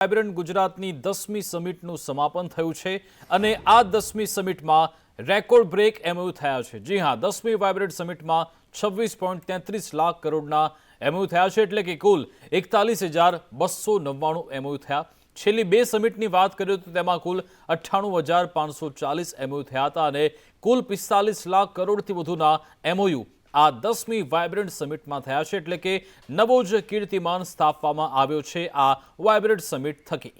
Vibrant ગુજરાતની 10મી સમિટનું સમાપન થયું છે અને આ 10મી સમિટમાં રેકોર્ડ બ્રેક એમઓયુ થયા છે। જી હા, 10મી વાયબ્રન્ટ સમિટમાં 26.33 લાખ કરોડના એમઓયુ થયા છે, એટલે કે કુલ 41,299 એમઓયુ થયા। છેલ્લી બે સમિટની વાત કરીએ તો તેમાં કુલ 98,540 એમઓયુ થયા હતા અને કુલ 45 લાખ કરોડથી વધુના એમઓયુ આ 10મી વાયબ્રન્ટ સમિટમાં થયા છે, એટલે કે નવો જ કીર્તિમાન સ્થાપવામાં આવ્યો છે આ વાયબ્રન્ટ સમિટ થકી।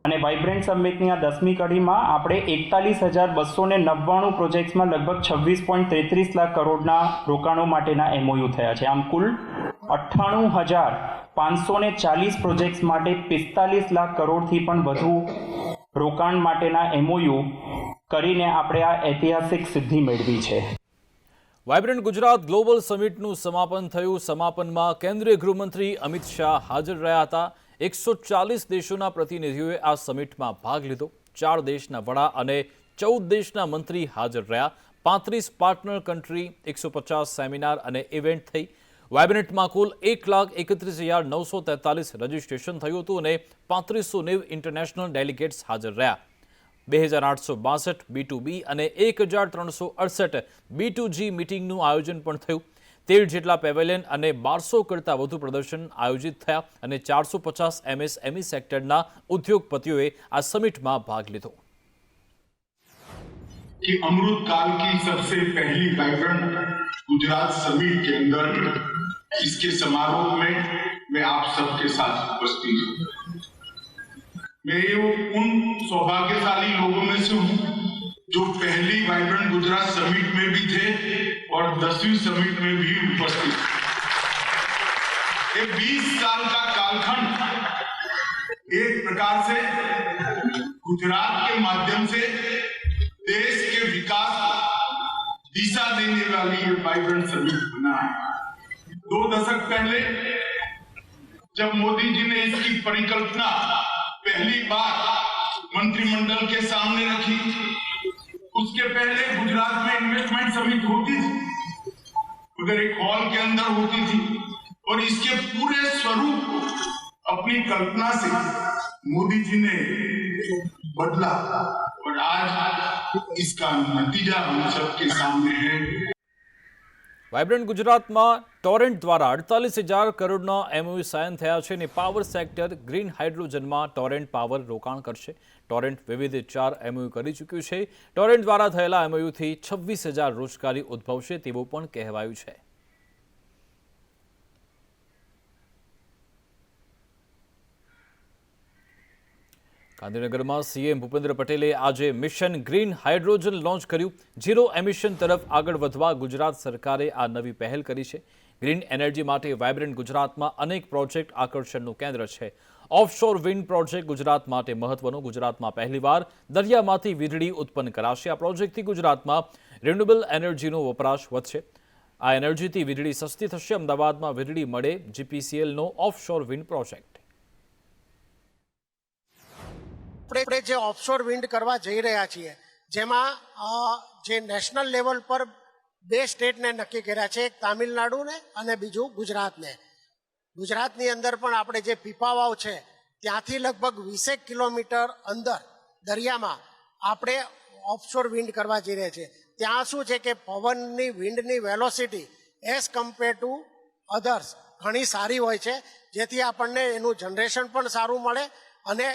અને વાઇબ્રન્ટ સમિટની આ 10મી કડીમાં આપણે 41,299 પ્રોજેક્ટ્સમાં લગભગ 26.33 લાખ કરોડના રોકાણો માટેના એમઓયુ થયા છે। આમ કુલ 98,540 પ્રોજેક્ટ્સ માટે 45 લાખ કરોડથી પણ વધુ રોકાણ માટેના એમઓયુ કરીને આપણે આ ઐતિહાસિક સિદ્ધિ મેળવી છે। વાયબ્રન્ટ ગુજરાત ગ્લોબલ સમિટનું સમાપન થયું। સમાપનમાં કેન્દ્રીય ગૃહમંત્રી અમિત શાહ હાજર રહ્યા હતા। 140 દેશોના પ્રતિનિધિઓએ આ સમિટમાં ભાગ લીધો। 4 દેશના વડા અને 14 દેશના મંત્રી હાજર રહ્યા। 35 પાર્ટનર કન્ટ્રી, 150 સેમિનાર અને ઇવેન્ટ થઈ। વાયબ્રન્ટમાં કુલ 1,31,943 રજીસ્ટ્રેશન થયું હતું અને 3590 ઇન્ટરનેશનલ ડેલિગેટ્સ હાજર રહ્યા। 2,862 B2B અને 1,368 B2G મીટિંગનું આયોજન પણ થયું। 13 જેટલા પેવેલિયન અને 1200 કરતાં વધુ પ્રદર્શન આયોજિત થયા અને 450 MSME સેક્ટરના ઉદ્યોગપતિઓએ આ સમિટમાં ભાગ લીધો। कि अमृत काल की सबसे पहली वाइब्रेंट गुजरात समिट के अंदर इसके समारोह में मैं आप सबके साथ उपस्थित हूँ। मैं ये उन सौभाग्यशाली लोगों में से हूँ जो पहली वाइब्रेंट गुजरात समिट में भी थे और 10वीं समिट में भी उपस्थित। ये 20 साल का कालखंड एक प्रकार से गुजरात के माध्यम से देश के विकास दिशा देने वाली ये वाइब्रेंट समिट बना है। 2 दशक पहले जब मोदी जी ने इसकी परिकल्पना पहली बार मंत्रिमंडल के सामने रखी, उसके पहले गुजरात में इन्वेस्टमेंट समिट होती थी, उधर एक हॉल के अंदर होती थी और इसके पूरे स्वरूप अपनी कल्पना से मोदी जी ने बदला और आज इसका नतीजा हम सबके सामने है। વાયબ્રન્ટ ગુજરાતમાં ટોરેન્ટ દ્વારા 48,000 કરોડના એમઓયુ સાઇન થયા છે અને પાવર સેક્ટર ગ્રીન હાઇડ્રોજનમાં ટોરેન્ટ પાવર રોકાણ કરશે। ટોરેન્ટ વિવિધ 4 એમઓયુ કરી ચૂક્યું છે। ટોરેન્ટ દ્વારા થયેલા એમઓયુથી 26,000 રોજગારી ઉદ્ભવશે તેવું પણ કહેવાયું છે। ગાંધીનગરમાં સીએમ ભૂપેન્દ્ર પટેલે આજે મિશન ગ્રીન હાઇડ્રોજન લોન્ચ કર્યું। ઝીરો એમિશન તરફ આગળ વધવા ગુજરાત સરકારે આ નવી પહેલ કરી છે। ગ્રીન એનર્જી માટે વાયબ્રન્ટ ગુજરાતમાં અનેક પ્રોજેક્ટ આકર્ષણનું કેન્દ્ર છે। ઓફશોર વિન્ડ પ્રોજેક્ટ ગુજરાત માટે મહત્વનો। ગુજરાતમાં પહેલીવાર દરિયામાંથી વીજળી ઉત્પન્ન કરાશે। આ પ્રોજેક્ટથી ગુજરાતમાં રિન્યુએબલ એનર્જીનો વપરાશ વધશે। આ એનર્જીથી વીજળી સસ્તી થશે। અમદાવાદમાં વીજળી મળે જીપીસીએલનો ઓફશોર વિન્ડ પ્રોજેક્ટ। આપણે જે ઓફશોર વિન્ડ કરવા જઈ રહ્યા છીએ, જેમાં જે નેશનલ લેવલ પર 2 સ્ટેટને નક્કી કર્યા છે, એક તામિલનાડુને અને બીજું ગુજરાતને। ગુજરાતની અંદર પણ આપણે જે પીપાવાવ છે ત્યાંથી લગભગ 20 કિલોમીટર અંદર દરિયામાં આપણે ઓફશોર વિન્ડ કરવા જઈ રહ્યા છીએ। ત્યાં શું છે કે પવનની વિન્ડની velocity as compare to others ઘણી સારી હોય છે, જેથી આપણને એનું જનરેશન પણ સારું મળે અને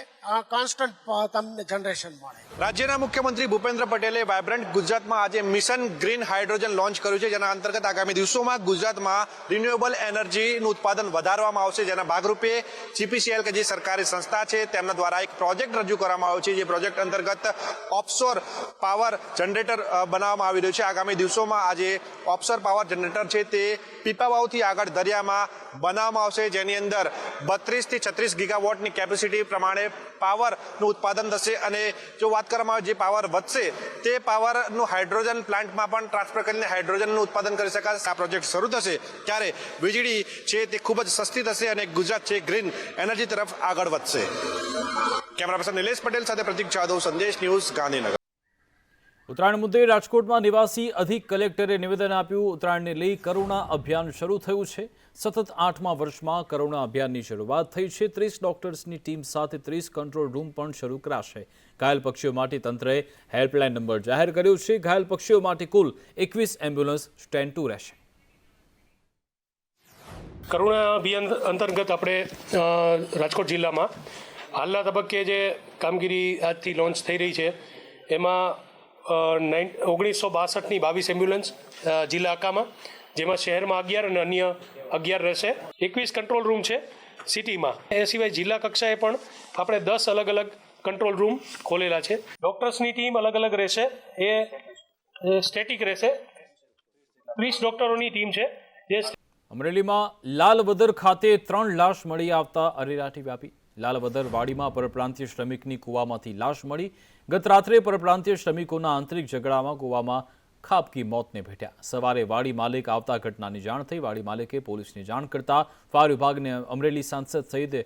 કોન્સ્ટન્ટ તમને જનરેશન મળે। રાજ્યના મુખ્યમંત્રી ભૂપેન્દ્ર પટેલે વાયબ્રન્ટ ગુજરાતમાં આજે મિશન ગ્રીન હાઇડ્રોજન લોન્ચ કર્યું છે, જેના અંતર્ગત આગામી દિવસોમાં ગુજરાતમાં રિન્યુએબલ એનર્જીનું ઉત્પાદન વધારવામાં આવશે। જેના ભાગરૂપે જીપીસીએલ કે જે સરકારી સંસ્થા છે તેમના દ્વારા એક પ્રોજેક્ટ રજૂ કરવામાં આવ્યો છે। જે પ્રોજેક્ટ અંતર્ગત ઓફશોર પાવર જનરેટર બનાવવામાં આવી રહ્યું છે। આગામી દિવસોમાં આજે ઓફશોર પાવર જનરેટર છે તે પીપાવાવથી આગળ દરિયામાં બનાવવામાં આવશે, જેની અંદર 32 થી 36 ગીગાવોટની કેપેસિટી પ્રમાણે પાવરનું ઉત્પાદન થશે। અને જો વાત કરવામાં આવે જે પાવર વધશે તે પાવરનું હાઇડ્રોજન પ્લાન્ટમાં પણ ટ્રાન્સફર કરીને હાઇડ્રોજનનું ઉત્પાદન કરી શકાશે। આ પ્રોજેક્ટ શરૂ થશે ત્યારે વીજળી છે તે ખૂબ જ સસ્તી થશે અને ગુજરાત છે ગ્રીન એનર્જી તરફ આગળ વધશે। કેમેરા પર્સન નિલેશ પટેલ સાથે પ્રતિક જાદવ, સંદેશ ન્યૂઝ, ગાંધીનગર। ઉત્તરાયણ મુદ્દે રાજકોટમાં નિવાસી અધિક કલેક્ટરે નિવેદન આપ્યું. ઉત્તરાયણને લઈ કરુણા અભિયાન શરૂ થયું છે. સતત 8મા વર્ષમાં કરુણા અભિયાનની શરૂઆત થઈ છે. 30 ડોક્ટર્સની ટીમ સાથે 30 કંટ્રોલ રૂમ પણ શરૂ કરાશે. ઘાયલ પક્ષીઓ માટે તંત્રએ હેલ્પલાઇન નંબર જાહેર કર્યો છે. ઘાયલ પક્ષીઓ માટે કુલ 21 એમ્બ્યુલન્સ સ્ટેન્ડ 2 રહેશે. કરુણા અભિયાન અંતર્ગત આપણે રાજકોટ જિલ્લામાં હાલના તબક્કે જે કામગીરી આજથી લોન્ચ થઈ રહી છે એમાં 1962ની 22 એમ્બ્યુલન્સ જિલ્લા આખામાં, જેમાં શહેરમાં 11 અને અન્ય 11 રહેશે. 21 કંટ્રોલ રૂમ છે સિટીમાં. એ સિવાય જિલ્લા કક્ષાએ પણ આપણે 10 અલગ અલગ કંટ્રોલ રૂમ ખોલેલા છે. ડૉક્ટર્સની ટીમ અલગ અલગ રહેશે, એ સ્ટેટિક રહેશે. 30 ડૉક્ટરોની ટીમ છે જે અમરેલીમાં લાલવદર ખાતે 3 લાશ મળી આવતા અરેરાટી વ્યાપી. લાલવદર વાડીમાં પરપ્રાંતીય શ્રમિકની કૂવામાંથી લાશ મળી. ગત રાત્રે પરપ્રાંતીય શ્રમિકોના આંતરિક ઝઘડામાં કૂવામાં ખાબકી મોતને ભેટ્યા. સવારે વાડી માલિક આવતા ઘટનાની જાણ થઈ. વાડી માલિકે પોલીસને જાણ કરતા ફાયર વિભાગને અમરેલી સાંસદ સહિત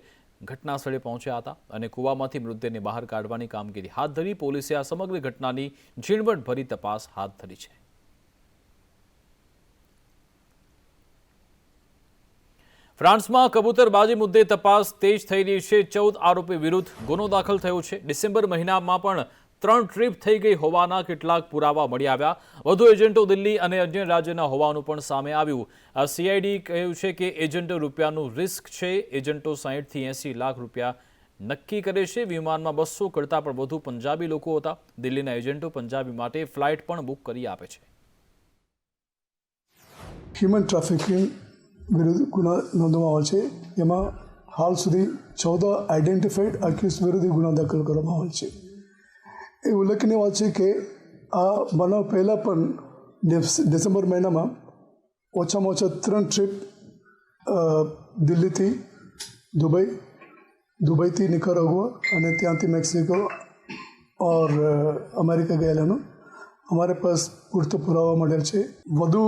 ઘટના સ્થળે પહોંચ્યા હતા અને કૂવામાંથી મૃતદેહને બહાર કાઢવાની કામગીરી હાથ ધરી. પોલીસે આ સમગ્ર ઘટનાની ઝીણવટભરી તપાસ હાથ ધરી છે. ફ્રાન્સમાં કબૂતરબાજી મુદ્દે તપાસ તેજ થઈ રહી છે. 14 આરોપી વિરુદ્ધ ગુનો દાખલ થયો છે. ડિસેમ્બર મહિનામાં પણ 3 ટ્રીપ થઈ ગઈ હોવાના કેટલાક પુરાવા મળી આવ્યા. વધુ એજન્ટો દિલ્હી અને અન્ય રાજ્યના હોવાનું પણ સામે આવ્યું. આ સીઆઈડી કહ્યું છે કે એજન્ટો રૂપિયાનું રિસ્ક છે. એજન્ટો 60 થી 80 લાખ રૂપિયા નક્કી કરે છે. વિમાનમાં 200 કરતાં પણ વધુ પંજાબી લોકો હતા. દિલ્હીના એજન્ટો પંજાબી માટે ફ્લાઇટ પણ બુક કરી આપે છે. હ્યુમન ટ્રાફિકિંગ વિરુદ્ધ ગુના નોંધવામાં આવેલ છે. એમાં હાલ સુધી 14 આઈડેન્ટિફાઈડ અક્યુઝ વિરુદ્ધ ગુના દાખલ કરવામાં આવેલ છે. એ ઉલ્લેખનીય વાત છે કે આ બનાવ પહેલાં પણ ડિસેમ્બર મહિનામાં ઓછામાં ઓછા 3 ટ્રીપ દિલ્હીથી દુબઈથી નિકારાગુઆ અને ત્યાંથી મેક્સિકો और અમેરિકા ગયેલાનું हमारे पास પૂરતો પુરાવા મળેલ છે. વધુ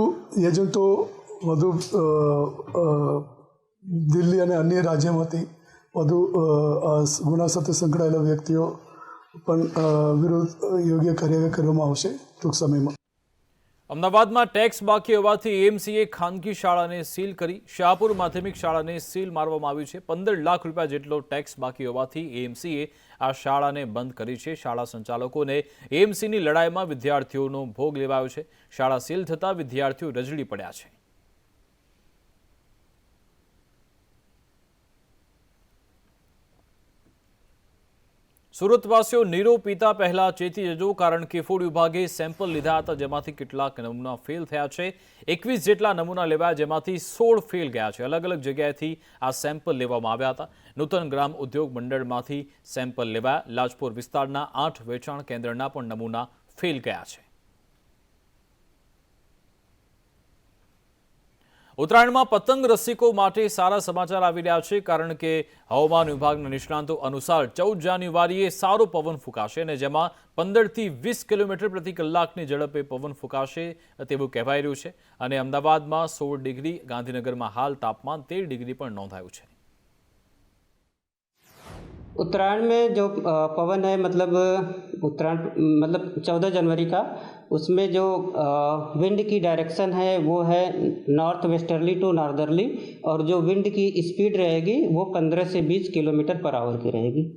એજન્ટો દિલ્હી અને અન્ય રાજ્યોમાંથી વધુ ગુના સાથે સંકળાયેલા વ્યક્તિઓ પણ વિરુદ્ધ યોગ્ય કાર્યવાહી કરવામાં આવશે ટૂંક સમયમાં. અમદાવાદમાં ટેક્સ બાકી હોવાથી એએમસીએ ખાનગી શાળાને સીલ કરી. શાહપુર માધ્યમિક શાળાને સીલ મારવામાં આવ્યું છે. 15 લાખ રૂપિયા જેટલો ટેક્સ બાકી હોવાથી એએમસીએ આ શાળાને બંધ કરી છે. શાળા સંચાલકોને એએમસીની લડાઈમાં વિદ્યાર્થીઓનો ભોગ લેવાયો છે. શાળા સીલ થતાં વિદ્યાર્થીઓ રજડી પડ્યા છે. સુરતવાસીઓ નીરો પીતા પહેલા ચેતી જજો, કારણ કે ફૂડ વિભાગે સેમ્પલ લીધા હતા જેમાંથી કેટલાક નમૂના ફેલ થયા છે. 21 જેટલા નમૂના લેવાયા જેમાંથી 16 ફેલ ગયા છે. અલગ અલગ જગ્યાએથી આ સેમ્પલ લેવામાં આવ્યા હતા. નૂતન ગ્રામ ઉદ્યોગ મંડળમાંથી સેમ્પલ લેવાયા. લાજપોર વિસ્તારના 8 વેચાણ કેન્દ્રના પણ નમૂના ફેલ ગયા છે. ઉત્તરાયણમાં પતંગ રસિકો માટે સારા સમાચાર આવી રહ્યા છે, કારણ કે હવામાન વિભાગના નિષ્ણાંતો અનુસાર 14 જાન્યુઆરીએ સારો પવન ફૂંકાશે અને જેમાં 15 થી 20 કિલોમીટર પ્રતિ કલાકની ઝડપે પવન ફૂંકાશે તેવું કહેવાઈ રહ્યું છે. અને અમદાવાદમાં 16 ડિગ્રી, ગાંધીનગરમાં હાલ તાપમાન 13 ડિગ્રી પણ નોંધાયું છે. उत्तरायण में जो पवन है, मतलब उत्तरायण मतलब 14 जनवरी का, उसमें जो विंड की डायरेक्शन है वो है नॉर्थ वेस्टर्ली टू नॉर्दर्ली, और जो विंड की स्पीड रहेगी वो 15 से 20 किलोमीटर पर आवर की रहेगी.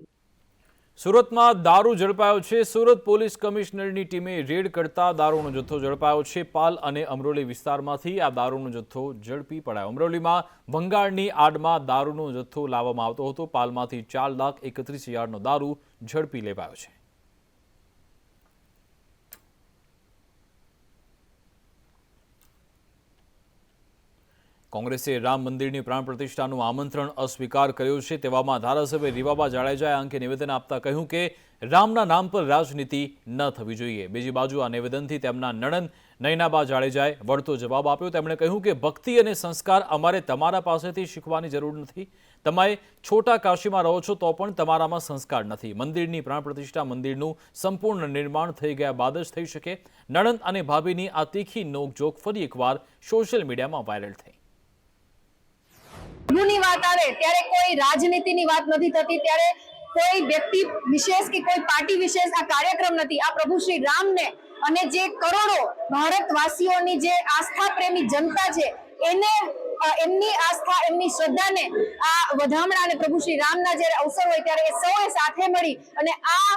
સુરતમાં દારૂ ઝડપાયો છે. સુરત પોલીસ કમિશનરની ટીમે રેડ કરતા દારૂનો જથ્થો ઝડપાયો છે. પાલ અને અમરોલી વિસ્તારમાંથી આ દારૂનો જથ્થો ઝડપી પડાયો. અમરોલીમાં ભંગાળની આડમાં દારૂનો જથ્થો લાવવામાં આવતો હતો. પાલમાંથી 4,31,000નો દારૂ ઝડપી લેવાયો છે. કોંગ્રેસે રામ મંદિરની પ્રાણ પ્રતિષ્ઠાનું આમંત્રણ અસ્વીકાર કર્યો છે. તેવામાં ધારાસભ્ય રીવાબા જાડેજાએ આ અંગે નિવેદન આપતા કહ્યું કે રામના નામ પર રાજનીતિ ન થવી જોઈએ. બીજી બાજુ આ નિવેદનથી તેમના નણંદ નયનાબા જાડેજાએ વળતો જવાબ આપ્યો. તેમણે કહ્યું કે ભક્તિ અને સંસ્કાર અમારે તમારા પાસેથી શીખવાની જરૂર નથી. તમે છોટા કાશીમાં રહો છો તો પણ તમારામાં સંસ્કાર નથી. મંદિરની પ્રાણ પ્રતિષ્ઠા, મંદિરનું સંપૂર્ણ નિર્માણ થઈ ગયા બાદ જ થઈ શકે. નણંદ અને ભાભીની આ તીખી નોકઝોક ફરી એકવાર સોશિયલ મીડિયામાં વાયરલ થઈ. ની વાત આવે ત્યારે કોઈ રાજનીતિની વાત નથી થતી, ત્યારે કોઈ વ્યક્તિ વિશેષ કે કોઈ પાર્ટી વિશેષ આ કાર્યક્રમ નથી. આ પ્રભુ શ્રી રામને અને જે કરોડો ભારતવાસીઓની જે આસ્થા પ્રેમી જનતા છે એને એમની આસ્થા એમની શ્રદ્ધાને આ વધામણા અને પ્રભુ શ્રી રામના જ્યારે અવસર હોય ત્યારે એ સૌએ સાથે મળી અને આ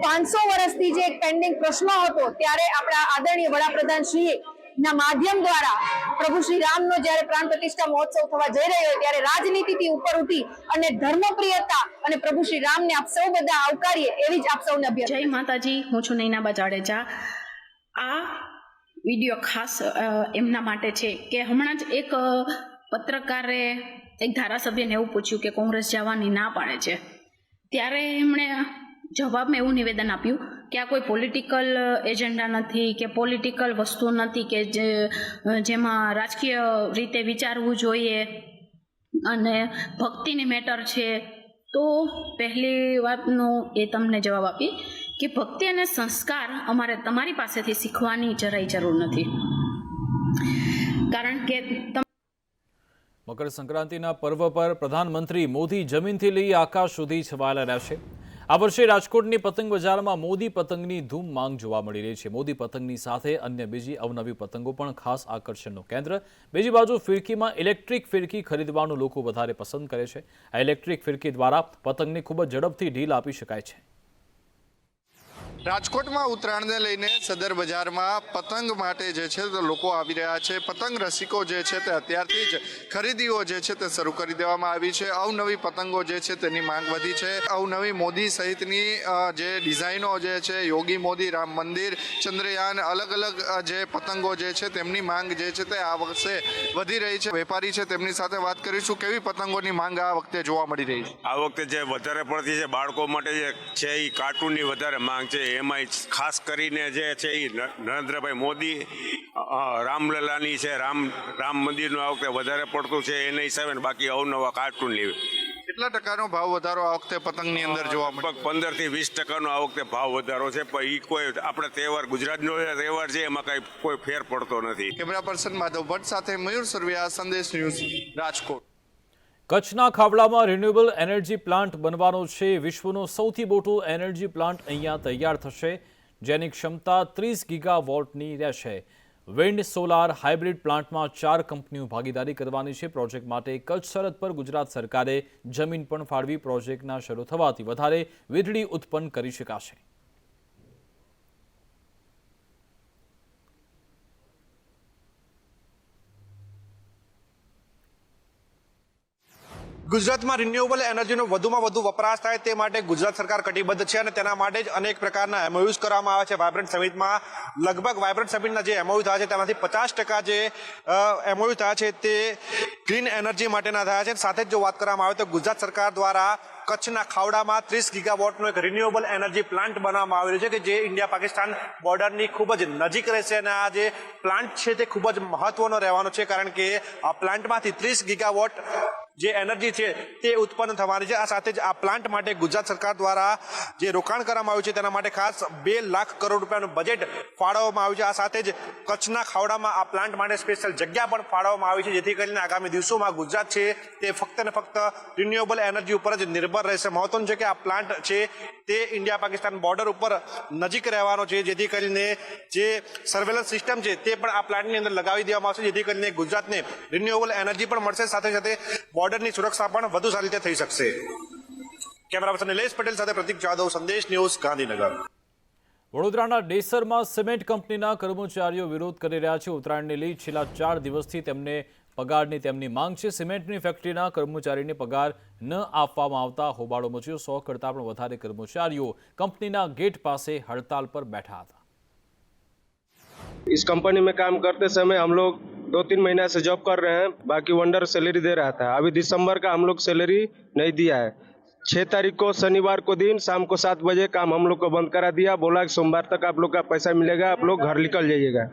500 વર્ષથી જે એક પેન્ડિંગ પ્રશ્ન હતો ત્યારે આપણા આદરણીય વડાપ્રધાન શ્રીએ ના માધ્યમ દ્વારા પ્રભુ શ્રી રામનો જ્યારે પ્રાણ પ્રતિષ્ઠા મહોત્સવ થવા જઈ રહ્યો ત્યારે રાજનીતિથી ઉપર ઉઠી અને ધર્મપ્રિયતા અને પ્રભુ શ્રી રામને આપ સૌ બધા આવકારીએ એવી જ આપ સૌને અભ્યર્થના. જય માતાજી, હું છું નૈનાબા જાડેજા. આ વિડીયો ખાસ એમના માટે છે કે હમણાં જ એક પત્રકારે એક ધારાસભ્યને એવું પૂછ્યું કે કોંગ્રેસ જવાની ના પાડે છે, ત્યારે એમણે જવાબમાં એવું નિવેદન આપ્યું કે આ કોઈ પોલિટિકલ એજન્ડા નથી કે પોલિટિકલ વસ્તુ નથી કે જેમાં રાજકીય રીતે વિચારવું જોઈએ અને ભક્તિની મેટર છે. તો પહેલી વાતનો એ તમને જવાબ આપી કે ભક્તિ અને સંસ્કાર અમારે તમારી પાસેથી શીખવાની જરાય જરૂર નથી, કારણ કે મકર સંક્રાંતિના પર્વ પર પ્રધાનમંત્રી મોદી જમીનથી લઈ આકાશ સુધી છવાયેલા રહેશે. આ વર્ષે રાજકોટની પતંગ બજારમાં મોદી પતંગની ધૂમ માંગ જોવા મળી રહી છે. મોદી પતંગની સાથે અન્ય બીજી અવનવી પતંગો પણ ખાસ આકર્ષણનું કેન્દ્ર. બીજી બાજુ ફિરકીમાં ઇલેક્ટ્રિક ફિરકી ખરીદવાનું લોકો વધારે પસંદ કરે છે. આ ઇલેક્ટ્રિક ફિરકી દ્વારા પતંગને ખૂબ જ ઝડપથી ઢીલ આપી શકાય છે. રાજકોટમાં ઉત્તરાયણને લઈને સદર બજારમાં પતંગ માટે જે છે તે લોકો આવી રહ્યા છે. પતંગ રસિકો જે છે તે અત્યારથી જ ખરીદીઓ જે છે તે શરૂ કરી દેવામાં આવી છે. અવનવી પતંગો જે છે તેની માંગ વધી છે. અવનવી મોદી સહિતની જે ડિઝાઇનો જે છે, યોગી મોદી, રામ મંદિર, ચંદ્રયાન, અલગ અલગ જે પતંગો જે છે તેમની માંગ જે છે તે આ વર્ષે વધી રહી છે. વેપારી છે તેમની સાથે વાત કરીશું. કેવી પતંગોની માંગ આ વખતે જોવા મળી રહી છે? આ વખતે જે વધારે પડતી છે બાળકો માટે જે છે એ કાર્ટૂનની વધારે માંગ છે. એમાં ખાસ કરીને જે છે એ નરેન્દ્રભાઈ મોદી, રામલલાની છે, રામ મંદિરનું આ વખતે વધારે પડતું છે એના હિસાબે. બાકી અવનવા કાર્ટૂનની કેટલા ટકાનો ભાવ વધારો આ વખતે પતંગની અંદર જોવા મળે? 15 થી 20% આ વખતે ભાવ વધારો છે. પણ એ કોઈ આપણે તહેવાર, ગુજરાતનો તહેવાર છે, એમાં કઈ કોઈ ફેર પડતો નથી. કેમેરા પર્સન માધવ ભટ્ટ સાથે મયુર સુરવિયા, સંદેશ ન્યૂઝ, રાજકોટ. કચ્છના ખાવડામાં રિન્યુએબલ એનર્જી પ્લાન્ટ બનવાનો છે. વિશ્વનો સૌથી મોટો એનર્જી પ્લાન્ટ અહીંયા તૈયાર થશે, જેની ક્ષમતા 30 ગીગાવોટની રહેશે. વિન્ડ, સોલાર, હાઇબ્રિડ પ્લાન્ટમાં 4 કંપનીઓ ભાગીદારી કરવાની છે. પ્રોજેક્ટ માટે કચ્છ સરહદ પર ગુજરાત સરકારે જમીન પણ ફાળવી. પ્રોજેક્ટના શરૂ થવાથી વધારે વીજળી ઉત્પન્ન કરી શકાશે. ગુજરાતમાં રિન્યુએબલ એનર્જીનો વધુમાં વધુ વપરાશ થાય તે માટે ગુજરાત સરકાર કટિબદ્ધ છે અને તેના માટે જ અનેક પ્રકારના એમઓયુઝ કરવામાં આવે છે. વાયબ્રન્ટ સમિટમાં લગભગ વાયબ્રન્ટ સમિટના જે એમઓયુ થયા છે તેમાંથી 50% જે એમઓયુ થયા છે તે ગ્રીન એનર્જી માટેના થયા છે. સાથે જ જો વાત કરવામાં આવે તો ગુજરાત સરકાર દ્વારા કચ્છના ખાવડામાં 30 ગીગાવોટનો એક રિન્યુએબલ એનર્જી પ્લાન્ટ બનાવવામાં આવી રહ્યો છે કે જે ઇન્ડિયા પાકિસ્તાન બોર્ડરની ખૂબ જ નજીક રહેશે. અને આ જે પ્લાન્ટ છે તે ખૂબ જ મહત્વનો રહેવાનો છે, કારણ કે આ પ્લાન્ટમાંથી 30 ગીગાવોટ જે એનર્જી છે તે ઉત્પન્ન થવાની છે. આ સાથે જ આ પ્લાન્ટ માટે ગુજરાત સરકાર દ્વારા જે રોકાણ કરવામાં આવ્યું છે તેના માટે ખાસ 2 લાખ કરોડ રૂપિયાનું બજેટ ફાળવવામાં આવ્યું છે. આ સાથે જ કચ્છના ખાવડામાં આ પ્લાન્ટ માટે સ્પેશિયલ જગ્યા પણ ફાળવવામાં આવી છે, જેથી કરીને આગામી દિવસોમાં ગુજરાત છે તે ફક્ત ને ફક્ત રિન્યુએબલ એનર્જી ઉપર જ નિર્ભર રહેશે. મહત્વનું છે કે આ પ્લાન્ટ છે તે ઇન્ડિયા પાકિસ્તાન બોર્ડર ઉપર નજીક રહેવાનો છે, જેથી કરીને જે સર્વેલન્સ સિસ્ટમ છે તે પણ આ પ્લાન્ટની અંદર લગાવી દેવામાં આવશે, જેથી કરીને ગુજરાતને રિન્યુએબલ એનર્જી પણ મળશે, સાથે સાથે બોર્ડરની સુરક્ષા પણ વધુ સારી રીતે થઈ શકશે. કેમેરા પર્સન નિલેશ પટેલ સાથે પ્રતિક જાદવ, સંદેશ ન્યૂઝ, ગાંધીનગર. વડોદરાના ડેસરમાં સિમેન્ટ કંપનીના કર્મચારીઓ વિરોધ કરી રહ્યા છે. ઉત્તરાયણને લઈ છેલ્લા 4 દિવસથી તેમને પગારની તેમની માંગ છે. સિમેન્ટની ફેક્ટરીના કર્મચારીને પગાર ન આપવામાં આવતા હોબાળો મચ્યો. 100 કરતાં પણ વધારે કર્મચારીઓ કંપનીના ગેટ પાસે હડતાલ પર બેઠા હતા. इस कंपनी में काम करते समय हम लोग 2-3 महीना से जॉब कर रहे हैं, बाकी वंडर सैलरी दे रहा था. अभी दिसंबर का हम लोग सैलरी नहीं दिया है. 6 तारीख को शनिवार को दिन शाम को 7 बजे काम हम लोग को बंद करा दिया. बोला कि सोमवार तक आप लोग का पैसा मिलेगा, आप लोग घर निकल जाइएगा.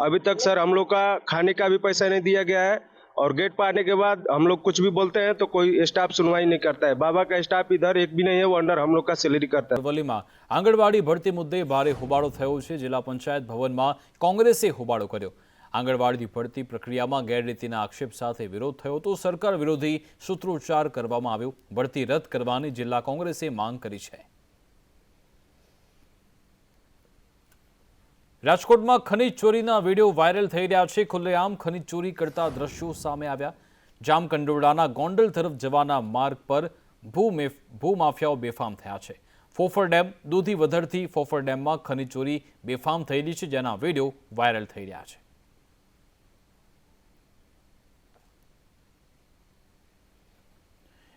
अभी तक सर हम लोग का खाने का भी पैसा नहीं दिया गया है, और गेट पर आने के बाद हम लोग कुछ भी बोलते हैं तो कोई स्टाफ सुनवाई नहीं करता है. बाबा का स्टाफ इधर एक भी नहीं है, वो अंडर हम लोग का सैलरी करता है. અરવલ્લીમાં આંગણવાડી ભરતી મુદ્દે ભારે હોબાળો થયો છે. જિલ્લા પંચાયત ભવનમાં કોંગ્રેસે હોબાળો કર્યો. આંગણવાડી ભરતી પ્રક્રિયામાં ગેરરીતિના આક્ષેપ સાથે વિરોધ થયો તો સરકાર વિરોધી સૂત્રોચ્ચાર કરવામાં આવ્યો. ભરતી રદ કરવાની જિલ્લા કોંગ્રેસે માંગ કરી છે. રાજકોટમાં ખનીજ ચોરીના વિડીયો વાયરલ થઈ રહ્યા છે. ખુલ્લેઆમ ખનીજ ચોરી કરતા દ્રશ્યો સામે આવ્યા. જામકંડોરડાના ગોંડલ તરફ જવાના માર્ગ પર ભૂમાફિયાઓ બેફામ થયા છે. ફોફર ડેમ દૂધી વધરથી ફોફર ડેમમાં ખનીજ ચોરી બેફામ થયેલી છે, જેના વિડીયો વાયરલ થઈ રહ્યા છે.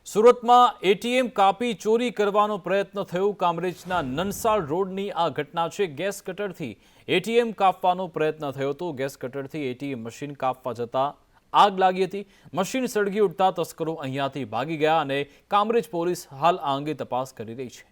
સુરતમાં એટીએમ કાપી ચોરી કરવાનો પ્રયત્ન થયો. કામરેજના નનસાળ રોડની આ ઘટના છે. ગેસ કટરથી એટીએમ કાપવાનો પ્રયત્ન થયો હતો. ગેસ કટરથી એટીએમ મશીન કાપવા જતા આગ લાગી હતી. મશીન સળગી ઉઠતા તસ્કરો અહીંયાથી ભાગી ગયા અને કામરેજ પોલીસ હાલ આ અંગે તપાસ કરી રહી છે.